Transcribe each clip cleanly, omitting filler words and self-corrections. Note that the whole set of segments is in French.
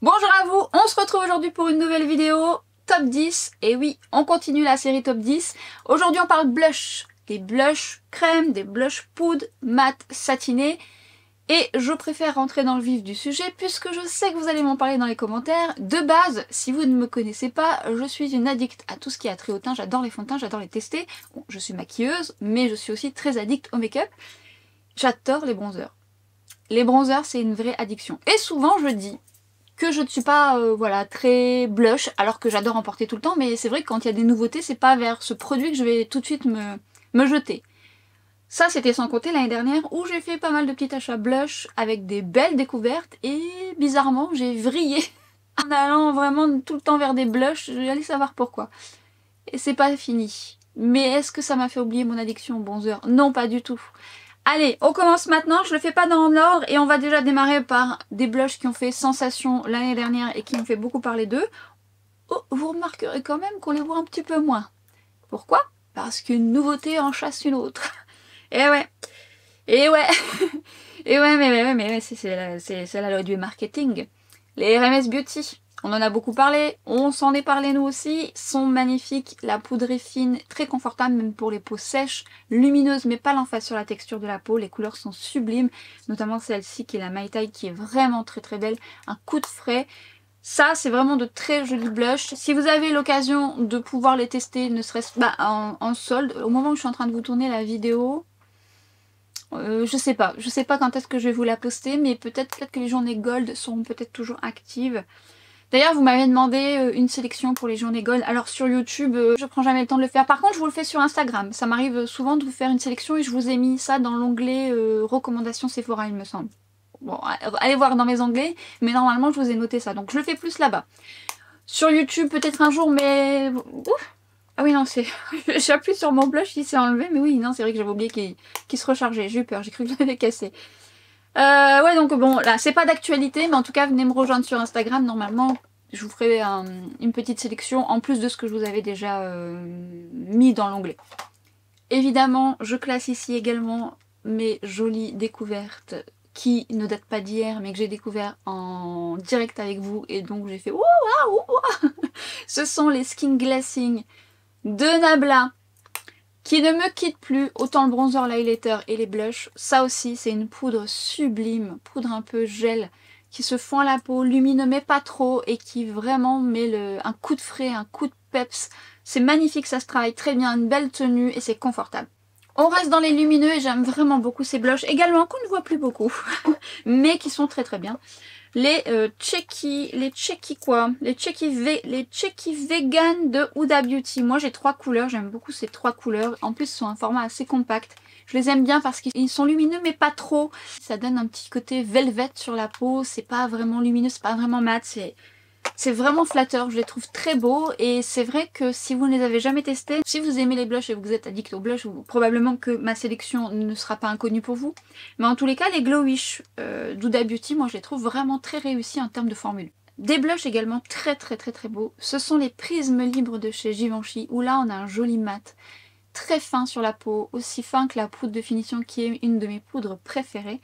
Bonjour à vous, on se retrouve aujourd'hui pour une nouvelle vidéo top 10. Et oui, on continue la série top 10. Aujourd'hui on parle blush. Des blushs crème, des blushs poudre, mat, satinés. Et je préfère rentrer dans le vif du sujet puisque je sais que vous allez m'en parler dans les commentaires. De base, si vous ne me connaissez pas, je suis une addict à tout ce qui a trait au teint. J'adore les fonds de teint, j'adore les tester. Bon, je suis maquilleuse, mais je suis aussi très addict au make-up. J'adore les bronzers. Les bronzers, c'est une vraie addiction. Et souvent, je dis que je ne suis pas voilà, très blush, alors que j'adore en porter tout le temps, mais c'est vrai que quand il y a des nouveautés, c'est pas vers ce produit que je vais tout de suite me jeter. Ça, c'était sans compter l'année dernière où j'ai fait pas mal de petits achats blush avec des belles découvertes et bizarrement, j'ai vrillé en allant vraiment tout le temps vers des blushs. Je vais aller savoir pourquoi. Et c'est pas fini. Mais est-ce que ça m'a fait oublier mon addiction au bronzer? Non, pas du tout. Allez, on commence maintenant, je le fais pas dans l'ordre et on va déjà démarrer par des blushs qui ont fait sensation l'année dernière et qui ont fait beaucoup parler d'eux. Oh, vous remarquerez quand même qu'on les voit un petit peu moins. Pourquoi? Parce qu'une nouveauté en chasse une autre. Et ouais, et ouais, et ouais, mais c'est la loi du marketing. Les RMS Beauty, on en a beaucoup parlé, on s'en est parlé nous aussi, sont magnifiques, la poudre est fine, très confortable même pour les peaux sèches, lumineuse mais pas l'emphase sur la texture de la peau, les couleurs sont sublimes, notamment celle-ci qui est la Mai Tai qui est vraiment très très belle, un coup de frais. Ça, c'est vraiment de très jolis blushs. Si vous avez l'occasion de pouvoir les tester, ne serait-ce pas en solde, au moment où je suis en train de vous tourner la vidéo, je sais pas quand est-ce que je vais vous la poster, mais peut-être que les journées gold seront peut-être toujours actives. D'ailleurs, vous m'avez demandé une sélection pour les journées gold. Alors sur YouTube, je prends jamais le temps de le faire. Par contre, je vous le fais sur Instagram. Ça m'arrive souvent de vous faire une sélection et je vous ai mis ça dans l'onglet recommandations Sephora, il me semble. Bon, allez voir dans mes onglets, mais normalement, je vous ai noté ça. Donc je le fais plus là-bas. Sur YouTube, peut-être un jour, mais... Ouf. Ah oui, non, c'est... J'appuie sur mon blush, il s'est enlevé, mais oui, non, c'est vrai que j'avais oublié qu'il se rechargeait. J'ai eu peur, j'ai cru que je l'avais cassé. Ouais, donc bon, là, c'est pas d'actualité, mais en tout cas, venez me rejoindre sur Instagram. Normalement, je vous ferai une petite sélection, en plus de ce que je vous avais déjà mis dans l'onglet. Évidemment, je classe ici également mes jolies découvertes qui ne datent pas d'hier, mais que j'ai découvert en direct avec vous, et donc j'ai fait ouah, ouah, ouah. Ce sont les Skin Glassing de Nabla, qui ne me quitte plus, autant le bronzer, l'highlighter et les blushs. Ça aussi, c'est une poudre sublime, poudre un peu gel, qui se fond à la peau, lumineux mais pas trop, et qui vraiment met un coup de frais, un coup de peps. C'est magnifique, ça se travaille très bien, une belle tenue et c'est confortable. On reste dans les lumineux et j'aime vraiment beaucoup ces blushs, également qu'on ne voit plus beaucoup, mais qui sont très très bien. Les Checky Vegan de Huda Beauty. Moi j'ai 3 couleurs, j'aime beaucoup ces 3 couleurs. En plus ils sont un format assez compact. Je les aime bien parce qu'ils sont lumineux mais pas trop. Ça donne un petit côté velvet sur la peau, c'est pas vraiment lumineux, c'est pas vraiment mat, c'est vraiment flatteur, je les trouve très beaux et c'est vrai que si vous ne les avez jamais testés, si vous aimez les blushs et que vous êtes addict aux blushs, probablement que ma sélection ne sera pas inconnue pour vous. Mais en tous les cas, les Glowish d'Huda Beauty, moi je les trouve vraiment très réussis en termes de formule. Des blushs également très beaux, ce sont les prismes libres de chez Givenchy, où là on a un joli mat, très fin sur la peau, aussi fin que la poudre de finition qui est une de mes poudres préférées.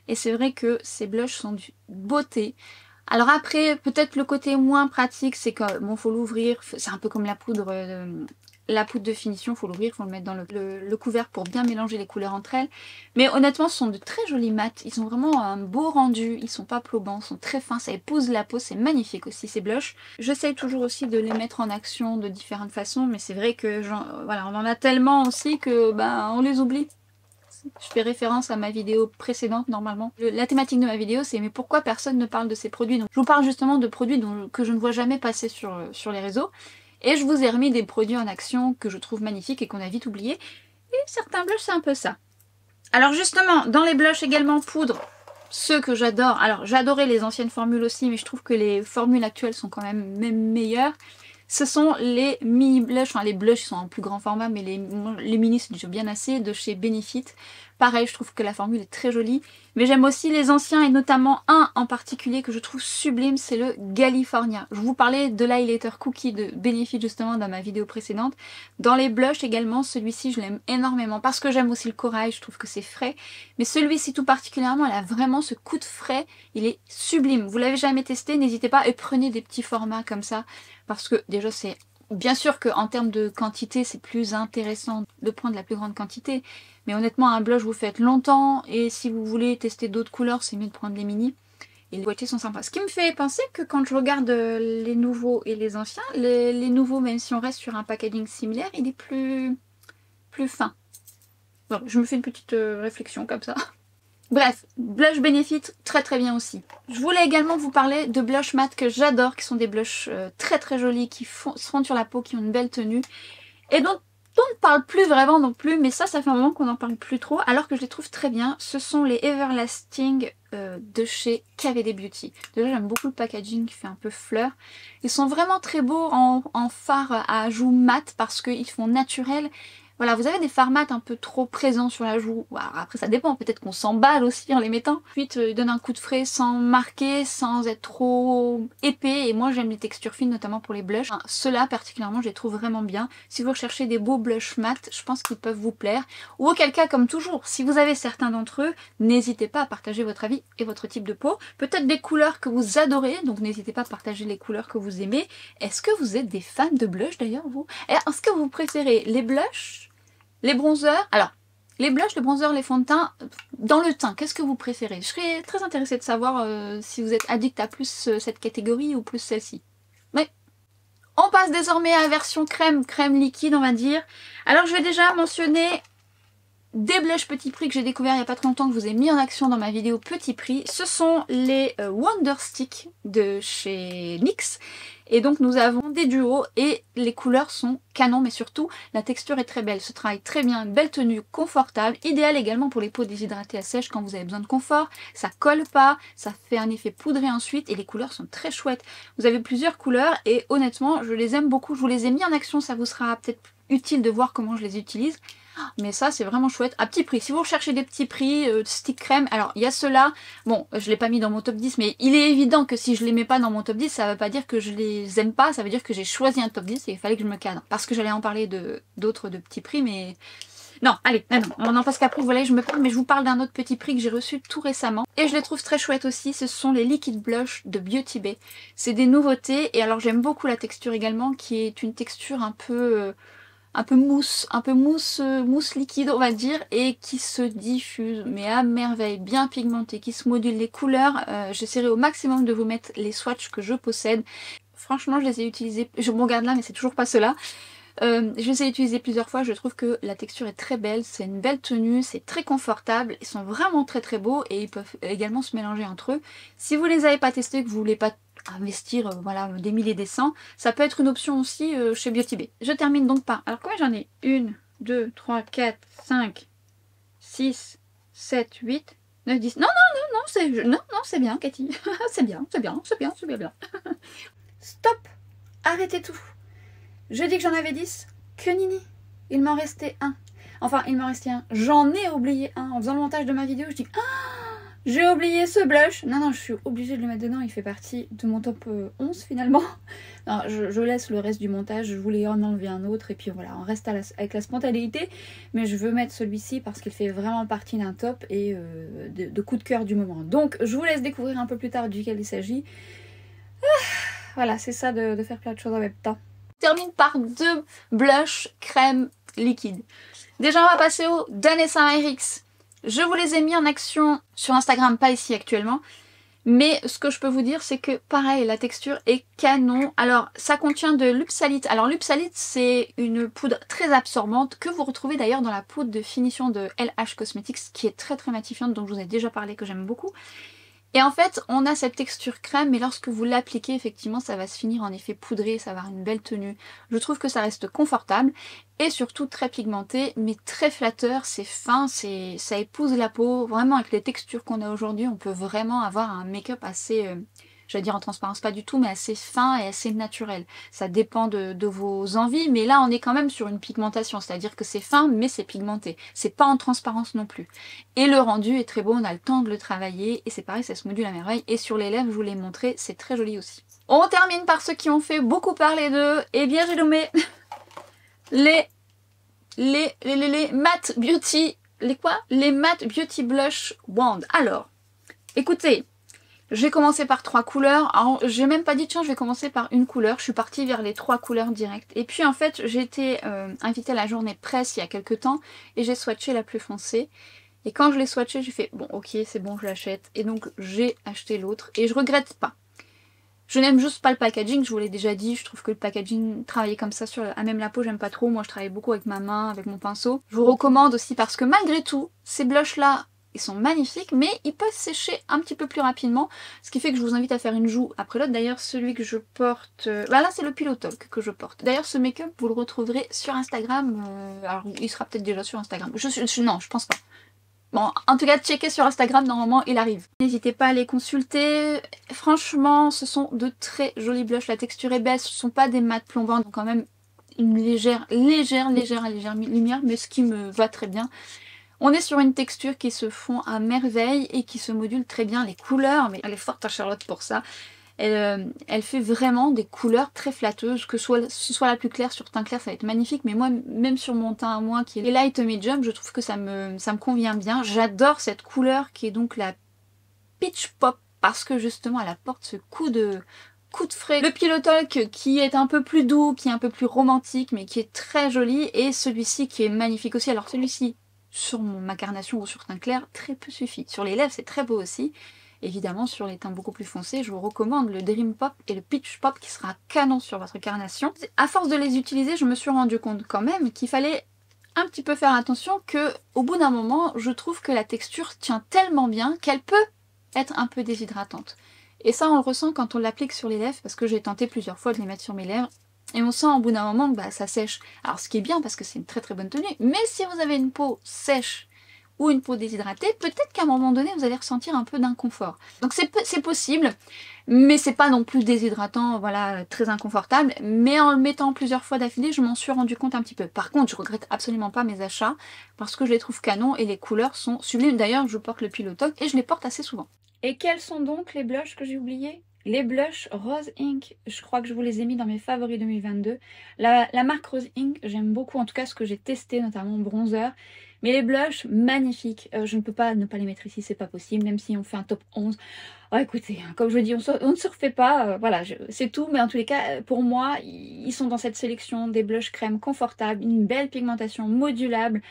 Et c'est vrai que ces blushs sont d'une beauté. Alors après, peut-être le côté moins pratique, c'est que bon, faut l'ouvrir, c'est un peu comme la poudre de finition, faut l'ouvrir, faut le mettre dans le couvercle pour bien mélanger les couleurs entre elles. Mais honnêtement, ce sont de très jolis mats, ils ont vraiment un beau rendu, ils sont pas probants, ils sont très fins, ça épouse la peau, c'est magnifique aussi ces blushs. J'essaye toujours aussi de les mettre en action de différentes façons, mais c'est vrai que voilà, on en a tellement aussi que ben on les oublie. Je fais référence à ma vidéo précédente normalement. La thématique de ma vidéo c'est mais pourquoi personne ne parle de ces produits. Donc, je vous parle justement de produits que je ne vois jamais passer sur les réseaux. Et je vous ai remis des produits en action que je trouve magnifiques et qu'on a vite oubliés. Et certains blushs c'est un peu ça. Alors justement, dans les blushs également poudre, ceux que j'adore. Alors j'adorais les anciennes formules aussi, mais je trouve que les formules actuelles sont quand même meilleures. Ce sont les mini blushs, enfin les blushs sont en plus grand format, mais les mini c'est déjà bien assez, de chez Benefit. Pareil, je trouve que la formule est très jolie. Mais j'aime aussi les anciens et notamment un en particulier que je trouve sublime, c'est le California. Je vous parlais de l'highlighter Cookie de Benefit justement dans ma vidéo précédente. Dans les blushs également, celui-ci je l'aime énormément parce que j'aime aussi le corail, je trouve que c'est frais. Mais celui-ci tout particulièrement, elle a vraiment ce coup de frais, il est sublime. Vous l'avez jamais testé, n'hésitez pas et prenez des petits formats comme ça parce que déjà c'est... Bien sûr qu'en termes de quantité, c'est plus intéressant de prendre la plus grande quantité. Mais honnêtement, un blush, vous faites longtemps. Et si vous voulez tester d'autres couleurs, c'est mieux de prendre les mini. Et les boîtiers sont sympas. Ce qui me fait penser que quand je regarde les nouveaux et les anciens, les nouveaux, même si on reste sur un packaging similaire, il est plus fin. Bon, je me fais une petite réflexion comme ça. Bref, blush Benefit, très très bien aussi. Je voulais également vous parler de blush mat que j'adore, qui sont des blushs très très jolis, qui se fondent sur la peau, qui ont une belle tenue. Et dont on ne parle plus vraiment non plus, mais ça fait un moment qu'on n'en parle plus trop, alors que je les trouve très bien. Ce sont les Everlasting de chez KVD Beauty. Déjà j'aime beaucoup le packaging qui fait un peu fleur. Ils sont vraiment très beaux en fard à joues mat parce qu'ils font naturel. Voilà, vous avez des fards mat un peu trop présents sur la joue. Alors après ça dépend, peut-être qu'on s'emballe aussi en les mettant. Ensuite ils donnent un coup de frais sans marquer, sans être trop épais. Et moi j'aime les textures fines, notamment pour les blushs. Enfin, ceux-là particulièrement je les trouve vraiment bien. Si vous recherchez des beaux blushs mat, je pense qu'ils peuvent vous plaire. Ou auquel cas, comme toujours, si vous avez certains d'entre eux, n'hésitez pas à partager votre avis et votre type de peau. Peut-être des couleurs que vous adorez, donc n'hésitez pas à partager les couleurs que vous aimez. Est-ce que vous êtes des fans de blush d'ailleurs vous? Est-ce que vous préférez les blushs, les bronzers? Alors, les blushs, les bronzers, les fonds de teint, dans le teint, qu'est-ce que vous préférez? Je serais très intéressée de savoir si vous êtes addict à plus cette catégorie ou plus celle-ci. Mais on passe désormais à la version crème liquide, on va dire. Alors, je vais déjà mentionner des blushs petit prix que j'ai découvert il n'y a pas très longtemps, que je vous ai mis en action dans ma vidéo petit prix. Ce sont les Wonder Stick de chez NYX. Et donc nous avons des duos et les couleurs sont canon, mais surtout la texture est très belle, se travaille très bien, belle tenue, confortable, idéal également pour les peaux déshydratées à sèche quand vous avez besoin de confort, ça colle pas, ça fait un effet poudré ensuite et les couleurs sont très chouettes. Vous avez plusieurs couleurs et honnêtement je les aime beaucoup, je vous les ai mis en action, ça vous sera peut-être utile de voir comment je les utilise. Mais ça c'est vraiment chouette, à petit prix. Si vous recherchez des petits prix, stick crème, alors il y a ceux-là, bon je l'ai pas mis dans mon top 10, mais il est évident que si je les mets pas dans mon top 10, ça veut pas dire que je les aime pas, ça veut dire que j'ai choisi un top 10 et il fallait que je me cadre. Parce que j'allais en parler d'autres de petits prix, mais... Non, allez, non, parce qu'après vous voyez je me parle, mais je vous parle d'un autre petit prix que j'ai reçu tout récemment. Et je les trouve très chouettes aussi, ce sont les Liquid Blush de Beauty Bay. C'est des nouveautés, et alors j'aime beaucoup la texture également, qui est une texture un peu mousse, mousse liquide on va dire, et qui se diffuse mais à merveille, bien pigmentée, qui se module les couleurs. J'essaierai au maximum de vous mettre les swatchs que je possède. Franchement je les ai utilisés, je me regarde là mais c'est toujours pas ceux-là. Je les ai utilisés plusieurs fois, je trouve que la texture est très belle, c'est une belle tenue, c'est très confortable, ils sont vraiment très très beaux et ils peuvent également se mélanger entre eux. Si vous les avez pas testés, que vous voulez pas investir voilà, des milliers et des cents, ça peut être une option aussi chez Beauty Bay. Je termine donc par... Alors combien j'en ai? 1, 2, 3, 4, 5, 6, 7, 8, 9, 10... Non, c'est bien Cathy. c'est bien. Stop! Arrêtez tout. Je dis que j'en avais 10, que nini, il m'en restait un. Enfin, il m'en restait un. J'en ai oublié un. En faisant le montage de ma vidéo, je dis ah, j'ai oublié ce blush. Non, je suis obligée de le mettre dedans. Il fait partie de mon top 11 finalement. Non, je laisse le reste du montage. Je voulais en enlever un autre. Et puis voilà, on reste avec la spontanéité. Mais je veux mettre celui-ci parce qu'il fait vraiment partie d'un top et de coup de cœur du moment. Donc, je vous laisse découvrir un peu plus tard duquel il s'agit. Voilà, c'est ça de faire plein de choses en même temps. Termine par deux blushs crème liquide. Déjà on va passer au Danessa RX. Je vous les ai mis en action sur Instagram, pas ici actuellement. Mais ce que je peux vous dire c'est que pareil, la texture est canon. Alors ça contient de l'Upsalite. Alors l'Upsalite c'est une poudre très absorbante que vous retrouvez d'ailleurs dans la poudre de finition de LH Cosmetics qui est très très matifiante, dont je vous ai déjà parlé, que j'aime beaucoup. Et en fait, on a cette texture crème, mais lorsque vous l'appliquez, effectivement, ça va se finir en effet poudré, ça va avoir une belle tenue. Je trouve que ça reste confortable et surtout très pigmenté, mais très flatteur, c'est fin, ça épouse la peau. Vraiment, avec les textures qu'on a aujourd'hui, on peut vraiment avoir un make-up assez j'allais dire en transparence pas du tout, mais assez fin et assez naturel. Ça dépend de vos envies, mais là on est quand même sur une pigmentation, c'est-à-dire que c'est fin mais c'est pigmenté. C'est pas en transparence non plus. Et le rendu est très beau, on a le temps de le travailler, et c'est pareil, ça se module à merveille. Et sur les lèvres, je vous l'ai montré, c'est très joli aussi. On termine par ceux qui ont fait beaucoup parler d'eux. Eh bien j'ai nommé les Matte Beauty, les Matte Beauty Blush Wand. Alors, écoutez, j'ai commencé par 3 couleurs. Alors, j'ai même pas dit tiens, je vais commencer par une couleur. Je suis partie vers les 3 couleurs directes. Et puis en fait, j'ai été invitée à la journée presse il y a quelques temps et j'ai swatché la plus foncée. Et quand je l'ai swatché, j'ai fait bon, ok, c'est bon, je l'achète. Et donc j'ai acheté l'autre et je regrette pas. Je n'aime juste pas le packaging, je vous l'ai déjà dit, je trouve que le packaging, travailler comme ça à même la peau, j'aime pas trop. Moi je travaille beaucoup avec ma main, avec mon pinceau. Je vous recommande aussi parce que malgré tout, ces blushs là, ils sont magnifiques, mais ils peuvent sécher un petit peu plus rapidement. Ce qui fait que je vous invite à faire une joue après l'autre. D'ailleurs celui que je porte, là c'est le Pillow Talk que je porte. D'ailleurs ce make-up vous le retrouverez sur Instagram, alors il sera peut-être déjà sur Instagram. Non, je pense pas. Bon, en tout cas, checkez sur Instagram, normalement, il arrive. N'hésitez pas à les consulter. Franchement, ce sont de très jolis blushs. La texture est belle, ce ne sont pas des mat plombants, donc quand même une légère lumière, mais ce qui me va très bien. On est sur une texture qui se fond à merveille et qui se module très bien. Les couleurs, mais elle est forte à Charlotte pour ça. Elle fait vraiment des couleurs très flatteuses, que ce soit la plus claire sur teint clair, ça va être magnifique, mais moi, même sur mon teint à moi qui est light medium, je trouve que ça me convient bien. J'adore cette couleur qui est donc la Peach Pop, parce que justement elle apporte ce coup de frais. Le Pillow Talk qui est un peu plus doux, qui est un peu plus romantique, mais qui est très joli, et celui-ci qui est magnifique aussi. Alors celui-ci, sur ma carnation ou sur teint clair, très peu suffit. Sur les lèvres, c'est très beau aussi. Évidemment, sur les teints beaucoup plus foncés, je vous recommande le Dream Pop et le Peach Pop qui sera canon sur votre carnation. À force de les utiliser, je me suis rendu compte quand même qu'il fallait un petit peu faire attention, que au bout d'un moment, je trouve que la texture tient tellement bien qu'elle peut être un peu déshydratante. Et ça, on le ressent quand on l'applique sur les lèvres, parce que j'ai tenté plusieurs fois de les mettre sur mes lèvres. Et on sent au bout d'un moment que bah, ça sèche. Alors ce qui est bien parce que c'est une très très bonne tenue, mais si vous avez une peau sèche ou une peau déshydratée, peut-être qu'à un moment donné vous allez ressentir un peu d'inconfort. Donc c'est possible, mais c'est pas non plus déshydratant, voilà, très inconfortable. Mais en le mettant plusieurs fois d'affilée, je m'en suis rendu compte un petit peu. Par contre, je regrette absolument pas mes achats parce que je les trouve canons et les couleurs sont sublimes. D'ailleurs, je porte le Pillow Talk et je les porte assez souvent. Et quels sont donc les blushs que j'ai oubliés? Les blushs Rose Ink, je crois que je vous les ai mis dans mes favoris 2022. La marque Rose Ink, j'aime beaucoup, en tout cas ce que j'ai testé, notamment bronzer. Mais les blushs, magnifiques. Je ne peux pas ne pas les mettre ici, c'est pas possible, même si on fait un top 11. Oh, écoutez, hein, comme je dis, on ne se refait pas, voilà, c'est tout. Mais en tous les cas, pour moi, ils sont dans cette sélection des blushs crème confortables, une belle pigmentation modulable.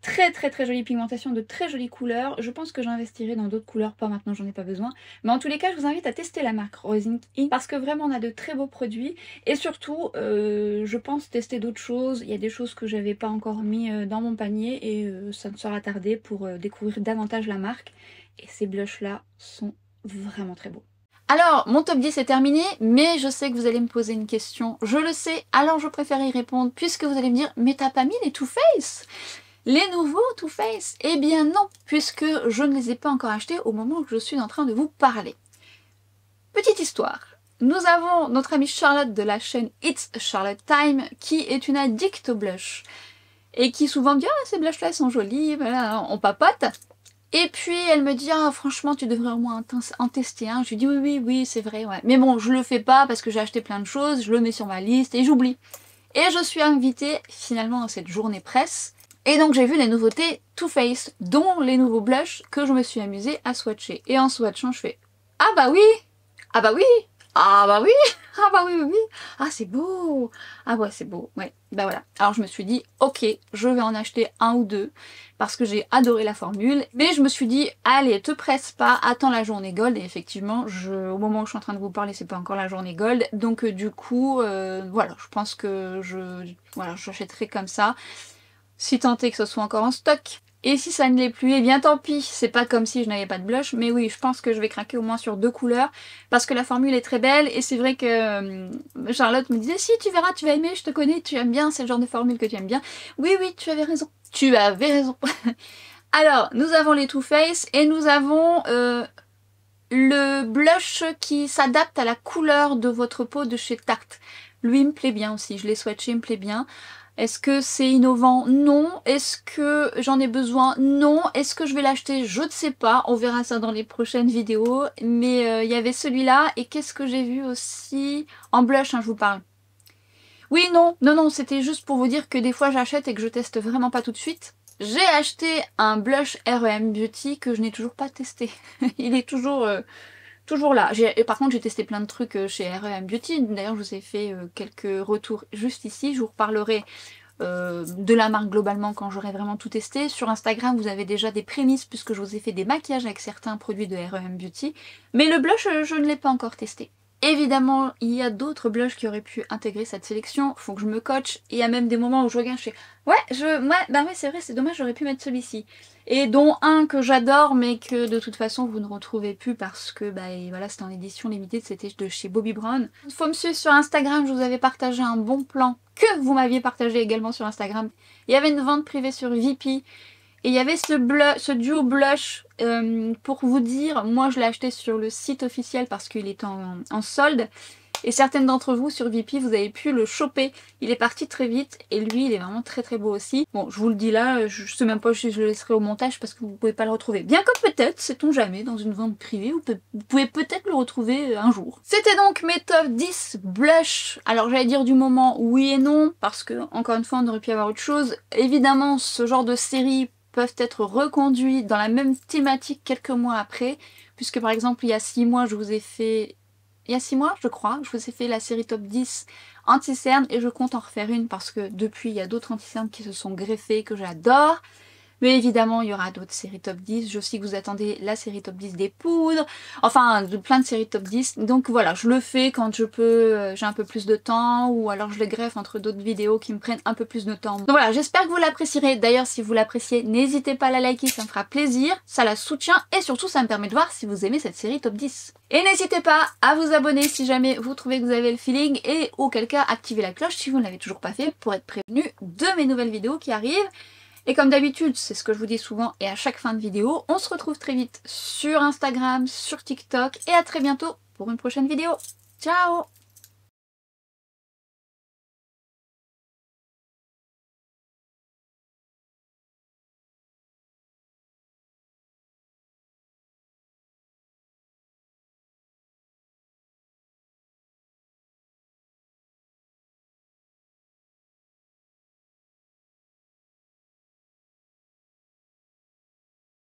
Très très très jolie pigmentation, de très jolies couleurs. Je pense que j'investirai dans d'autres couleurs, pas maintenant, j'en ai pas besoin. Mais en tous les cas, je vous invite à tester la marque Rose Ink parce que vraiment on a de très beaux produits. Et surtout, je pense tester d'autres choses. Il y a des choses que j'avais pas encore mis dans mon panier et ça ne sera tardé pour découvrir davantage la marque. Et ces blushs là sont vraiment très beaux. Alors, mon top 10 est terminé, mais je sais que vous allez me poser une question. Je le sais, alors je préfère y répondre puisque vous allez me dire « Mais t'as pas mis les Too Faced ?» Les nouveaux Too Faced? Eh bien non, puisque je ne les ai pas encore achetés au moment où je suis en train de vous parler. Petite histoire. Nous avons notre amie Charlotte de la chaîne It's Charlotte Time qui est une addict au blush. Et qui souvent me dit « Ah, ces blushs là sont jolis, voilà, on papote ». Et puis elle me dit « Ah, franchement, tu devrais au moins en tester un. » Je lui dis « Oui, c'est vrai, ouais. Mais bon, je le fais pas parce que j'ai acheté plein de choses, je le mets sur ma liste et j'oublie. » Et je suis invitée finalement dans cette journée presse. Et donc j'ai vu les nouveautés Too Faced, dont les nouveaux blushs que je me suis amusée à swatcher. Et en swatchant, je fais « Ah bah oui! Ah bah oui! Ah bah oui! Ah bah oui! Ah c'est beau! Ah ouais, c'est beau, ouais. » Bah voilà. Alors je me suis dit « Ok, je vais en acheter un ou deux, parce que j'ai adoré la formule. » Mais je me suis dit « Allez, te presse pas, attends la journée gold. » Et effectivement, au moment où je suis en train de vous parler, c'est pas encore la journée gold. Donc du coup, voilà, je pense que j'achèterai comme ça. Si tant est que ce soit encore en stock. Et si ça ne l'est plus, eh bien tant pis, c'est pas comme si je n'avais pas de blush, mais oui, je pense que je vais craquer au moins sur 2 couleurs, parce que la formule est très belle, et c'est vrai que Charlotte me disait, si tu verras, tu vas aimer, je te connais, tu aimes bien, c'est le genre de formule que tu aimes bien. Oui, tu avais raison. Tu avais raison. Alors, nous avons les Too Faced, et nous avons le blush qui s'adapte à la couleur de votre peau de chez Tarte. Lui, il me plaît bien aussi, je l'ai swatché, il me plaît bien. Est-ce que c'est innovant? Non. Est-ce que j'en ai besoin? Non. Est-ce que je vais l'acheter? Je ne sais pas. On verra ça dans les prochaines vidéos. Mais il y avait celui-là. Et qu'est-ce que j'ai vu aussi? En blush, hein, je vous parle. Oui, non, c'était juste pour vous dire que des fois j'achète et que je teste vraiment pas tout de suite. J'ai acheté un blush R.E.M. Beauty que je n'ai toujours pas testé. Il est toujours là. Par contre, j'ai testé plein de trucs chez R.E.M. Beauty. D'ailleurs, je vous ai fait quelques retours juste ici. Je vous reparlerai de la marque globalement quand j'aurai vraiment tout testé. Sur Instagram, vous avez déjà des prémices puisque je vous ai fait des maquillages avec certains produits de R.E.M. Beauty. Mais le blush, je ne l'ai pas encore testé. Évidemment, il y a d'autres blushs qui auraient pu intégrer cette sélection. Faut que je me coach. Il y a même des moments où je regarde, je fais bah ouais, c'est vrai, c'est dommage, j'aurais pu mettre celui-ci. Et dont un que j'adore, mais que de toute façon vous ne retrouvez plus parce que bah voilà, c'était en édition limitée, c'était de chez Bobbi Brown. Faut me suivre sur Instagram, je vous avais partagé un bon plan que vous m'aviez partagé également sur Instagram. Il y avait une vente privée sur VP. Et il y avait ce duo blush, pour vous dire, moi je l'ai acheté sur le site officiel parce qu'il est en solde. Et certaines d'entre vous sur VP, vous avez pu le choper. Il est parti très vite et lui il est vraiment très très beau aussi. Bon, je vous le dis là, je sais même pas si je le laisserai au montage parce que vous pouvez pas le retrouver. Bien que peut-être, sait-on jamais, dans une vente privée, vous pouvez peut-être le retrouver un jour. C'était donc mes top 10 blush. Alors j'allais dire du moment oui et non, parce que encore une fois on aurait pu y avoir autre chose. Évidemment, ce genre de série peuvent être reconduits dans la même thématique quelques mois après, puisque par exemple il y a 6 mois je vous ai fait... Il y a 6 mois je crois, je vous ai fait la série top 10 anti-cernes et je compte en refaire une parce que depuis il y a d'autres anti-cernes qui se sont greffés que j'adore. Mais évidemment, il y aura d'autres séries top 10. Je sais que vous attendez la série top 10 des poudres. Enfin, plein de séries top 10. Donc voilà, je le fais quand je peux, j'ai un peu plus de temps. Ou alors je le greffe entre d'autres vidéos qui me prennent un peu plus de temps. Donc voilà, j'espère que vous l'apprécierez. D'ailleurs, si vous l'appréciez, n'hésitez pas à la liker, ça me fera plaisir. Ça la soutient et surtout, ça me permet de voir si vous aimez cette série top 10. Et n'hésitez pas à vous abonner si jamais vous trouvez que vous avez le feeling. Et auquel cas, activez la cloche si vous ne l'avez toujours pas fait pour être prévenu de mes nouvelles vidéos qui arrivent. Et comme d'habitude, c'est ce que je vous dis souvent et à chaque fin de vidéo, on se retrouve très vite sur Instagram, sur TikTok et à très bientôt pour une prochaine vidéo. Ciao!